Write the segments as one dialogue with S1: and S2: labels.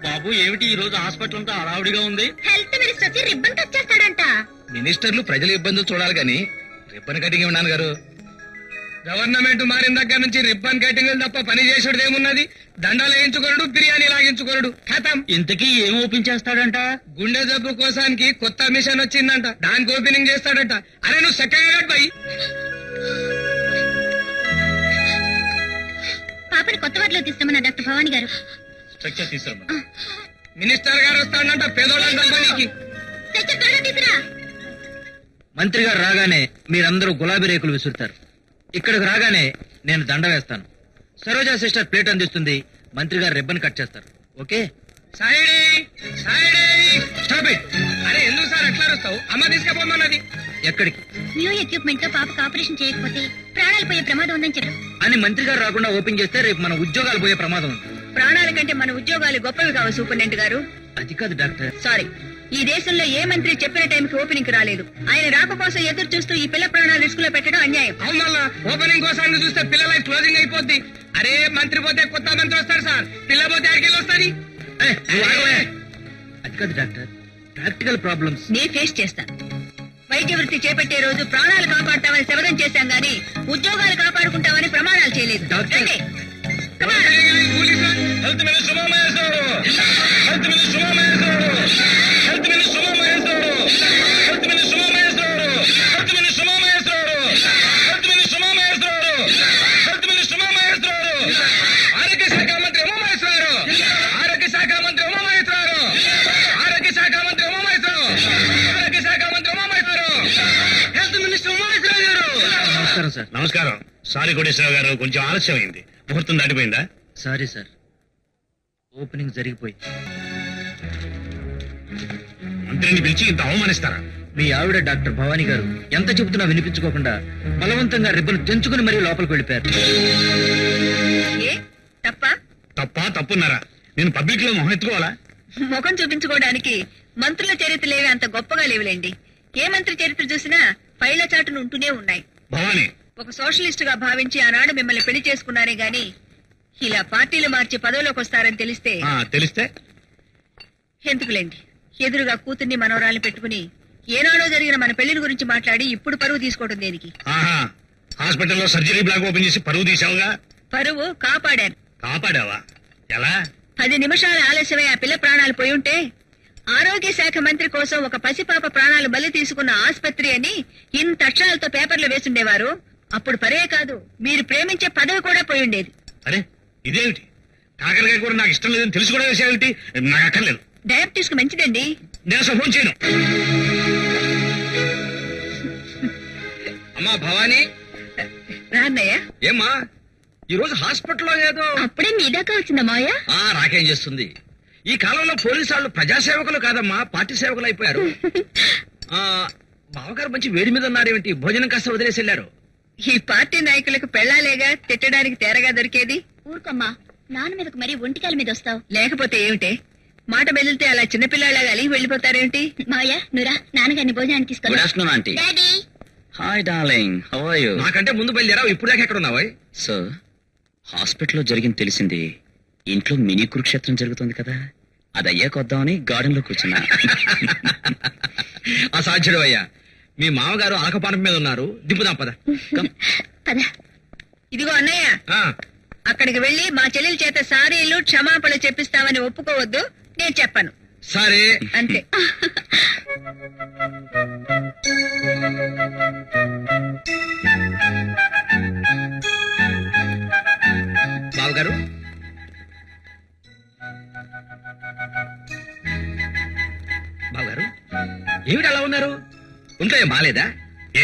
S1: బాబు ఏమిటి ఈ రోజు హాస్పిటల్ అంతా హడావుడిగా ఉంది?
S2: హెల్త్ మినిస్టర్ వచ్చి రిబ్బన్ కట్ చేస్తాడంట.
S3: మినిస్టర్లు ప్రజల ఇబ్బందులు చూడాలి గాని రిబ్బన్ కటింగ్ ఉన్నాను గారు. గవర్నమెంట్ మారిన దగ్గర నుంచి రిబ్బన్ కటింగ్ తప్ప పని చేసేది ఏమున్నది? దండాలు వేయించుకోరుడు, బిర్యానీ లాగించుకోరుడు, ఖతం.
S1: ఇంతకీ ఏం ఓపెన్ చేస్తాడంట?
S3: గుండె జబ్బు కోసానికి కొత్త మిషన్ వచ్చిందంట, దానికి ఓపెనింగ్ చేస్తాడంట. అరే నువ్వు సెకండ్ పోయి
S2: పాపని కొత్త వాటిలో తీస్తామన్న డాక్టర్ భవానీ గారు.
S1: స్ట్రక్చర్ తీసుకురమ్మా.
S3: మినిస్టర్ గారు వస్తాడంట పేదోళ్ళంతా పనికి.
S4: మంత్రి గారు రాగానే మీరందరూ గులాబీ రేకులు విసురుతారు. ఇక్కడికి రాగానే నేను దండ వేస్తాను. సరోజా సిస్టర్ ప్లేట్ అందిస్తుంది, మంత్రి గారు రిబ్బన్ కట్ చేస్తారు. ఓకే?
S3: అరే ఎందుకు సార్ ఎట్లా వస్తావు? అమ్మ తీసుకుపోమన్నది.
S4: ఎక్కడికి?
S2: న్యూ ఎక్విప్మెంట్ తో పాపకు ఆపరేషన్ చేయకపోతే ప్రాణాలు పోయే ప్రమాదం ఉందని చెప్పు.
S4: అని మంత్రి గారు రాకుండా ఓపెన్ చేస్తే రేపు మన ఉద్యోగాలు పోయే ప్రమాదం ఉంది.
S5: ప్రాణాల కంటే మన ఉద్యోగాలు గొప్పవి కావు సూపరింటెండెంట్ గారు.
S4: అది కాదు డాక్టర్.
S5: సారీ, ఈ దేశంలో ఏ మంత్రి చెప్పిన టైంకి ఓపెనింగ్ రాలేదు. ఆయన రాక కోసం ఎదురు చూస్తూ ఈ పిల్ల ప్రాణాలు రిస్క్ లో పెట్టడం అన్యాయం.
S3: అవును మళ్ళా ఓపెనింగ్ కోసం చూస్తే పిల్లల క్లోజింగ్ అయిపోద్ది. అరే మంత్రి పోతే కొత్త మంత్రి వస్తాడు సార్, పిల్ల పోతే ఆడికెళ్ళి వస్తుంది.
S4: అది కాదు డాక్టర్, ప్రాక్టికల్ ప్రాబ్లమ్స్
S5: నే ఫేస్ చేస్తాను. వైద్య వృత్తి చేపట్టే రోజు ప్రాణాలు కాపాడుతామని శపథం చేశాం గానీ ఉద్యోగాలు కాపాడుకుంటామని ప్రమాణాలు చేయలేదు. రండి.
S3: Health minister Umamaheswar, health minister Umamaheswar, health minister Umamaheswar, health minister Umamaheswar, health minister Umamaheswar, health minister Umamaheswar, health minister Umamaheswar, ఆరోగ్య శాఖ మంత్రి ఉమామహేశ్వరు, ఆరోగ్య శాఖ మంత్రి ఉమామహేశ్వరు, ఆరోగ్య శాఖ మంత్రి ఉమామహేశ్వరు, ఆరోగ్య శాఖ మంత్రి ఉమామహేశ్వరు, హెల్త్ మినిస్టర్ ఉమామహేశ్వరు గారు.
S4: నమస్కారం సార్.
S1: నమస్కారం. సారీ కోటేశ్వరరావు గారు, కొంచెం ఆలస్యం అయింది. ముహూర్తం దాటిపోయిందా?
S4: సారీ సార్, ఓపెనింగ్ జరిగిపోయింది.
S1: మంత్రిని పిలిచి ఇంత అవమానిస్తారా?
S4: మీ ఆవిడ డాక్టర్ భవానీ గారు ఎంత చెబుతున్నా వినిపించుకోకుండా బలవంతంగా రిబ్బన్ తెంచుకుని మరీ లోపలికి వెళ్ళిపోయారు.
S5: ఏ తప్ప?
S1: తప్పున్నారా? నేను పబ్లిక్ లో మొహం ఎత్తుకోవాలా?
S5: ముఖం చూపించుకోవడానికి మంత్రుల చరిత్రలేవి అంత గొప్పగా లేవులేండి. ఏ మంత్రి చరిత్ర చూసినా పైల చాటును ఉంటూనే ఉన్నాయి.
S1: భవానీ
S5: ఒక సోషలిస్ట్ గా భావించి ఆనాడు మిమ్మల్ని పెళ్లి చేసుకున్నారే గాని ఇలా పార్టీలు మార్చి పదవిలోకి వస్తారని తెలిస్తే ఎందుకులేండి. ఎదురుగా కూతుర్ని మనవరాల్ని పెట్టుకుని ఏనాడో జరిగిన మన పెళ్లిని గురించి మాట్లాడి ఇప్పుడు పరువు తీసుకోవడం దేనికి?
S1: హాస్పిటల్లో సర్జరీ బ్లాక్ ఓపెన్ చేసి పరువు తీసావుగా.
S5: పరువు కాపాడాను.
S1: కాపాడావా? ఎలా?
S5: 10 నిమిషాల ఆలస్యమై ఆ పిల్ల ప్రాణాలు పోయి ఉంటే ఆరోగ్య శాఖ మంత్రి కోసం ఒక పసిపాప ప్రాణాలు బలి తీసుకున్న ఆసుపత్రి అని ఇంత అక్షరాలతో పేపర్లు వేసుండేవారు. అప్పుడు పరే కాదు, మీరు ప్రేమించే పదవి కూడా పోయి ఉండేది.
S1: అరే ఇదేమిటి? కాకరకాయ కూడా నాకు ఇష్టం లేదని తెలిసి కూడా వేసేమిటి? నాకు అక్కర్లేదు.
S5: డయాబెటీస్ కు మంచిదండి.
S1: నేను అసలు ఫోన్ చేయను.
S3: అమ్మా భవానీ,
S5: రాన్నయ్య.
S3: ఏమ్మా ఈ రోజు హాస్పిటల్లో ఏదో
S2: అప్పుడే మీ దాకా వచ్చిందా మావయ్య?
S3: రాకేం చేస్తుంది? ఈ కాలంలో పోలీసు వాళ్ళు ప్రజాసేవకులు కాదమ్మా, పార్టీ సేవకులు అయిపోయారు. బావగారు మంచి వేడి మీద ఉన్నారేమిటి? భోజనం కాస్త వదిలేసి వెళ్ళారు.
S5: ఈ పార్టీ నాయకులకు పెళ్లాలేగా తిట్టడానికి తేరగా దొరికేది.
S2: ఊరుకోమ్మా, నాన్న మీదకు మరీ ఒంటికాల మీద వస్తావు.
S5: లేకపోతే ఏమిటే? మాట బెదిలితే అలా చిన్నపిల్లలాగా అలిగి వెళ్ళిపోతారేమిటి?
S2: మావయ్య నువ్రా నాన్నగారిని భోజనానికి తీసుకెళ్ళి.
S4: Good afternoon aunty.
S2: Daddy
S4: hi darling, how are you?
S3: నాకంటే ముందు బయలుదేరావు, ఇప్పుడు దాకా ఎక్కడ ఉన్నావా?
S6: సార్, హాస్పిటల్లో జరిగింది తెలిసింది. ఇంట్లో మినీ కురుక్షేత్రం జరుగుతుంది కదా, అది అయ్యాక వద్దామని గార్డెన్ లో కూర్చున్నా.
S3: అసాధ్యుడు అయ్యా, మీ మామగారు ఆకపానం మీద ఉన్నారు. దింపుదాం పద.
S2: పద.
S5: ఇదిగో అన్నయ్య, అక్కడికి వెళ్లి మా చెల్లెల చేత సారీలు క్షమాపణ చెప్పిస్తామని ఒప్పుకోవద్దు. నేను చెప్పను.
S3: సరే
S5: అంతే.
S3: బావగారు, బావగారు ఏమిటి అలా ఉన్నారు? ఒంట్లో ఏం బాగాలేదా?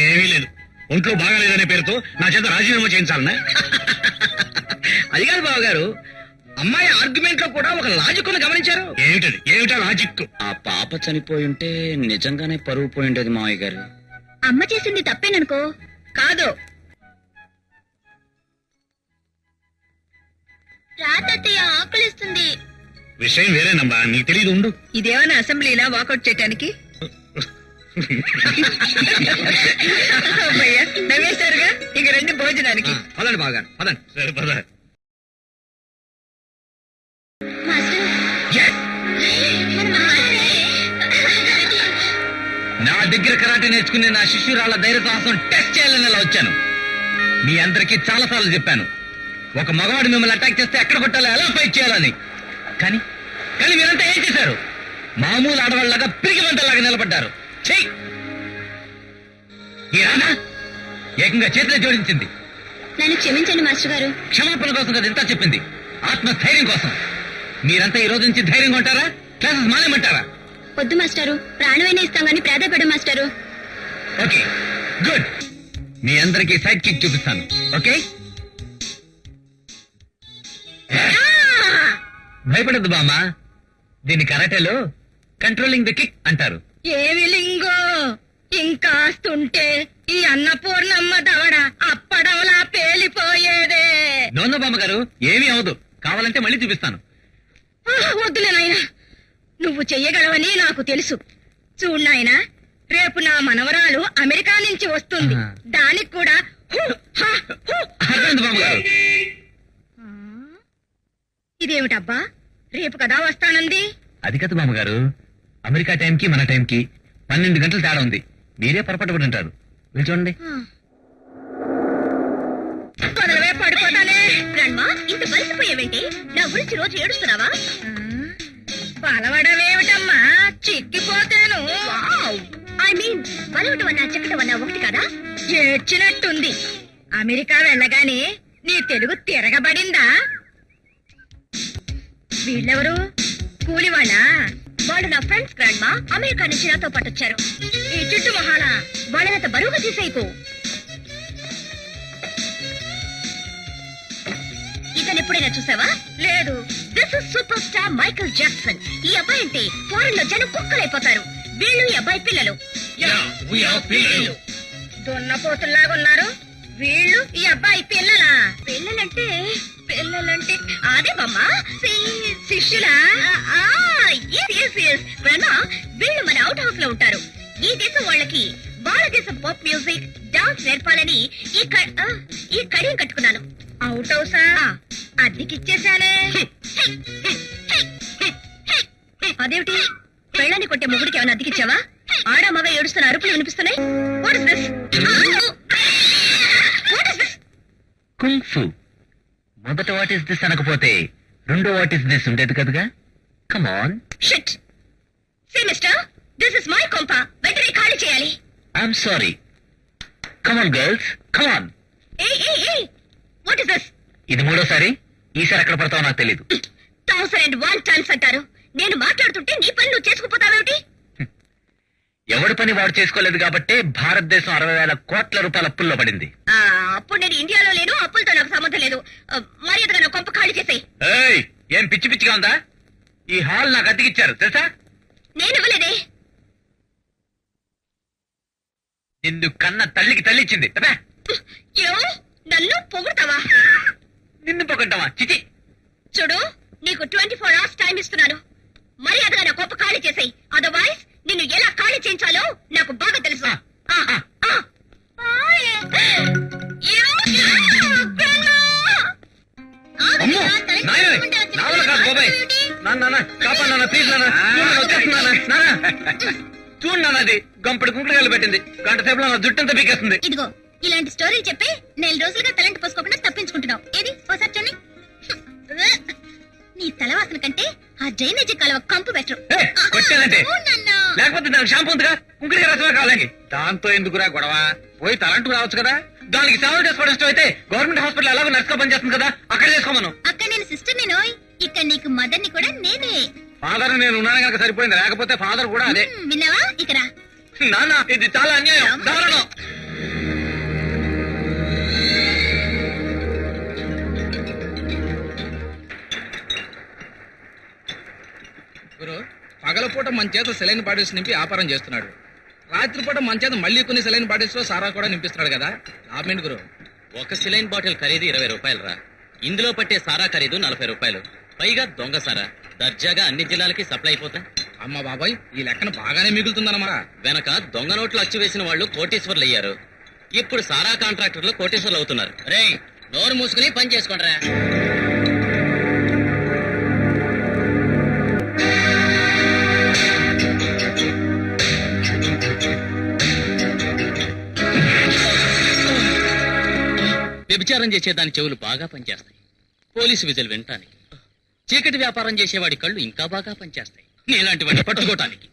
S1: ఏమీ లేదు. ఒంట్లో బాగాలేదనే పేరుతో నా చేత రాజీనామా చేయించాలన్నా?
S3: అది కాదు బావగారు, అమ్మాయి ఆర్గ్యుమెంట్ లో కూడా ఒక లాజిక్ ను గమనించారు.
S1: ఏమిటా లాజిక్?
S6: ఆ పాప చనిపోయి ఉంటే నిజంగానే పరువు పోయి ఉండేది మావయ్య గారు.
S2: అమ్మ చేసింది తప్పేననుకో.
S5: కాదు,
S2: రాతయ్య ఆకలిస్తుంది.
S1: విషయం వేరేనమ్మా, నీకు తెలియదు. ఉండు.
S5: ఇదేమైనా అసెంబ్లీలా వాకౌట్ చేయటానికి? అమ్మయ్య, నవ్వేశారుగా, ఇక రండి భోజనానికి.
S4: పదండి బాగా పదండి.
S1: సరే పద.
S2: Master
S1: Yes!
S2: మన మాస్టరే.
S4: నా దగ్గర కరాటే నేర్చుకునే నా శిష్యురాళ్ళ ధైర్య సాహసం టెస్ట్ చేయాలని ఇలా వచ్చాను. మీ అందరికీ చాలా సార్లు చెప్పాను, ఒక మగవాడు మిమ్మల్ని అటాక్ చేస్తే ఎక్కడ కొట్టాలో ఎలా ఫైట్ చేయాలని. కానీ కానీ మీరంతా ఏం చేశారు? మామూలు ఆడవాళ్ళలాగా పిరికి వంటలాగా నిలబడ్డారు. చెయ్యి ఈ రానా ఏకంగా చేతిలో జోడించింది.
S2: నన్ను క్షమించండి మాస్టర్ గారు.
S4: క్షమాపణ కోసం కదా ఇంత చెప్పింది, ఆత్మస్థైర్యం కోసం. మీరంతా ఈ రోజు నుంచి ధైర్యంగా ఉంటారా? క్లాసెస్ మానేమంటారా?
S2: వద్దు మాస్టారు, ప్రాణమైనా ఇస్తాం గానీ ప్రాధాయపడం మాస్టారు.
S4: Okay good. మీ అందరికీ సైడ్ కిక్ చూపిస్తాను. ఓకే, భయపడద్దు బామ్మ, దీన్ని కరాటేలో కంట్రోలింగ్ ది కిక్ అంటారు.
S5: ఏవి లింగో, ఇంకాస్తుంటే ఈ అన్నపూర్ణమ్మ దవడ అప్పడంలా పేలిపోయేదే.
S4: నోందో బామ్మ గారు, ఏమీ అవదు, కావాలంటే మళ్ళీ చూపిస్తాను.
S5: వద్దులే నాయనా, నువ్వు చెయ్యగలవని నాకు తెలుసు. చూడు నాయనా, రేపు నా మనవరాలు అమెరికా నుంచి వస్తుంది.
S4: ఆహా.
S5: దానికి కూడా హు, హ, హు.
S4: అర్థమైంది బామ్మ గారు.
S5: ఇదేమిటబ్బా, రేపు కదా వస్తానంది.
S4: అది కదా బామ్మగారు, అమెరికా టైంకి మన టైంకి 12 గంటలు తేడా ఉంది. మీరే పొరపాటు పడి ఉంటారు. మీరు చూడండి.
S5: మొదలవే పడిపోతానే.
S2: గ్రాండ్మా, ఇంత బలిసిపోయేవేంటి? నా గురించి రోజు ఏడుస్తున్నావా?
S5: బలవడమేమిటమ్మా, చిక్కిపోతాను.
S2: ఐ మీన్ బలవటం అన్నా చెక్కటం అన్నా ఒకటి కదా?
S5: ఏడ్చినట్టుంది. అమెరికా వెళ్ళగానే నీ తెలుగు తిరగబడిందా? వీళ్ళెవరు? కూలివాళ్ళ?
S2: వాళ్ళు నా ఫ్రెండ్స్ గ్రాండ్మా, అమెరికా నుంచి నాతో పాటు వచ్చారు.
S5: ఈ చుట్టూ మహాల
S2: వాళ్ళనంత బరువుగా తీసేయకు. ఇతను ఎప్పుడైనా చూసావా?
S5: లేదు.
S2: This is super star Michael Jackson. ఈ అబ్బాయి అంటే ఫారెన్ లో జనం కుక్కలైపోతారు. వీళ్ళు ఈ అబ్బాయి పిల్లలు.
S5: దున్నపోతుల్లాగున్నారు. వీళ్ళు ఈ అబ్బాయి పిల్లలా?
S2: పిల్లలంటే
S5: పిల్లలంటే అదే బొమ్మ శిష్యులా?
S2: గ్రాండ్మా, వీళ్ళు మన అవుట్ హౌస్ లో ఉంటారు. ఈ దేశం వాళ్ళకి వాళ్ళ దేశం పాప్ మ్యూజిక్, డాన్స్ నేర్పాలని ఈ కడియం కట్టుకున్నాను.
S5: అవుట్ హౌసా? అద్దెకిచ్చేసానే.
S2: అదేమిటి, పెళ్ళాన్ని కొట్టే మొగుడికి ఏమైనా అద్దెకిచ్చావా? ఆడా మగ ఏడుస్తున్న అరుపులు వినిపిస్తున్నాయి. What is this? What is this?
S4: Kung fu. మొదట వాట్ ఇస్ దిస్ అనకపోతే రెండో వాట్ ఇస్ దిస్ ఉండేది కదగా. కమాన్.
S2: Shit. See, mister, this is my కొంప. వెంటనే ఖాళీ చేయాలి.
S4: I'm sorry. Come on girls, come on.
S2: Hey, what is this?
S4: ఇది మూడోసారి. ఈసారి ఎక్కడ పడతావో నాకు తెలీదు.
S2: 1001 times అంటారు. నేను మాట్లాడుతుంటే నీ పని నువ్వు చేసుకుపోతావేమిటి?
S4: ఎవడి పని వాడు చేసుకోలేదు కాబట్టే భారతదేశం 60,000 కోట్ల రూపాయల అప్పుల్లో పడింది.
S2: అప్పుడు నేను ఇండియాలో లేను, అప్పులతో నాకు సంబంధం లేదు. మర్యాదగా నా కొంప ఖాళీ చేసేయ్.
S4: ఏయ్, ఏం పిచ్చి పిచ్చిగా ఉందా? ఈ హాల్ నాకు అద్దెకిచ్చారు తెలుసా?
S2: నేను ఇవ్వలేదే.
S4: నిన్ను కన్న తల్లికి తల్లి ఇచ్చింది. అబ్బే,
S2: ఏమో, నన్ను పొగుడతావా?
S4: నిన్ను పొగడ్డావా? చిచి.
S2: చూడు, నీకు 24 hours టైం ఇస్తున్నాను. మర్యాదగా నా కొంప ఖాళీ చేసేయ్. అదర్వైజ్ నిన్ను ఎలా ఖాళీ చేయించాలో నాకు బాగా తెలుసు.
S4: అమ్మో, నాయనే, నా వల్ల కాదు బాబాయ్. నాన్న కాపా నాన్న, ప్లీజ్ నాన్న, వచ్చేస్తున్నానా నాన్న. చూడు నాన్న, అది గంపడి కుంకుడుగాయలు పెట్టింది. గంట సేపులో నా జుట్టంతా పీకేస్తుంది.
S2: ఇదిగో, ఇలాంటి స్టోరీలు చెప్పి 4 రోజులుగా తలంటి పోసుకోకుండా తప్పించుకుంటున్నావు. ఏది ఒకసారి చూడండి. నీ తలవాసన కంటే ఆ డ్రైనేజీ కాలువ కంపు బెటర్.
S4: ఏయ్, కొట్టానంటే లేకపోతే దానికి షాంపూ ఉందిగా, కుంకుడిగా రసమే కావాలని. దాంతో ఎందుకురా గొడవ? పోయి తలంటుకు రావచ్చు కదా. దానికి సేవలు చేసుకోవడం ఇష్టం అయితే గవర్నమెంట్ హాస్పిటల్ ఎలాగో నర్సుగా పనిచేస్తుంది కదా, అక్కడ చేసుకోమను.
S2: అక్కడ నేను సిస్టర్ నేను, ఇక్కడ నీకు మదర్ ని కూడా నేనే.
S4: ఫాదర్ నేను ఉన్నాను కనుక సరిపోయింది, లేకపోతే ఫాదర్ కూడా అదే.
S2: విన్నావా? ఇక్కడ
S4: నాన్న, ఇది చాలా అన్యాయం, దారుణం.
S3: గురు, పగలపూట మన చేత సెలైన్ బాటిల్స్ నింపి వ్యాపారం చేస్తున్నాడు. రాత్రిపూట మన చేత మళ్ళీ కొన్ని సెలైన్ బాటిల్స్ లో సారా కూడా నింపిస్తున్నాడు కదా. లాభమేంటి గురు?
S6: ఒక సిలైన్ బాటిల్ ఖరీదు 20 రూపాయలు రా. ఇందులో పట్టే సారా ఖరీదు 40 రూపాయలు. పైగా దొంగ సారా దర్జాగా అన్ని జిల్లాలకి సప్లై అయిపోతా.
S3: అమ్మ బాబాయ్ ఈ లెక్కన బాగానే మిగులుతుందన్నమాట.
S6: వెనక దొంగ నోట్లు అచ్చు వేసిన వాళ్ళు కోటీశ్వర్లు అయ్యారు. ఇప్పుడు సారా కాంట్రాక్టర్లు కోటీశ్వర్లు అవుతున్నారు.
S4: రే నోరు మూసుకుని పని చేసుకోండిరా. వ్యభిచారం చేసేదాని చెవులు బాగా పనిచేస్తాయి. పోలీసు విధులు వినటానికి. చీకటి వ్యాపారం చేసేవాడి కళ్ళు ఇంకా బాగా పనిచేస్తాయి. నీలాంటి వాడిని పట్టుకోవటానికి.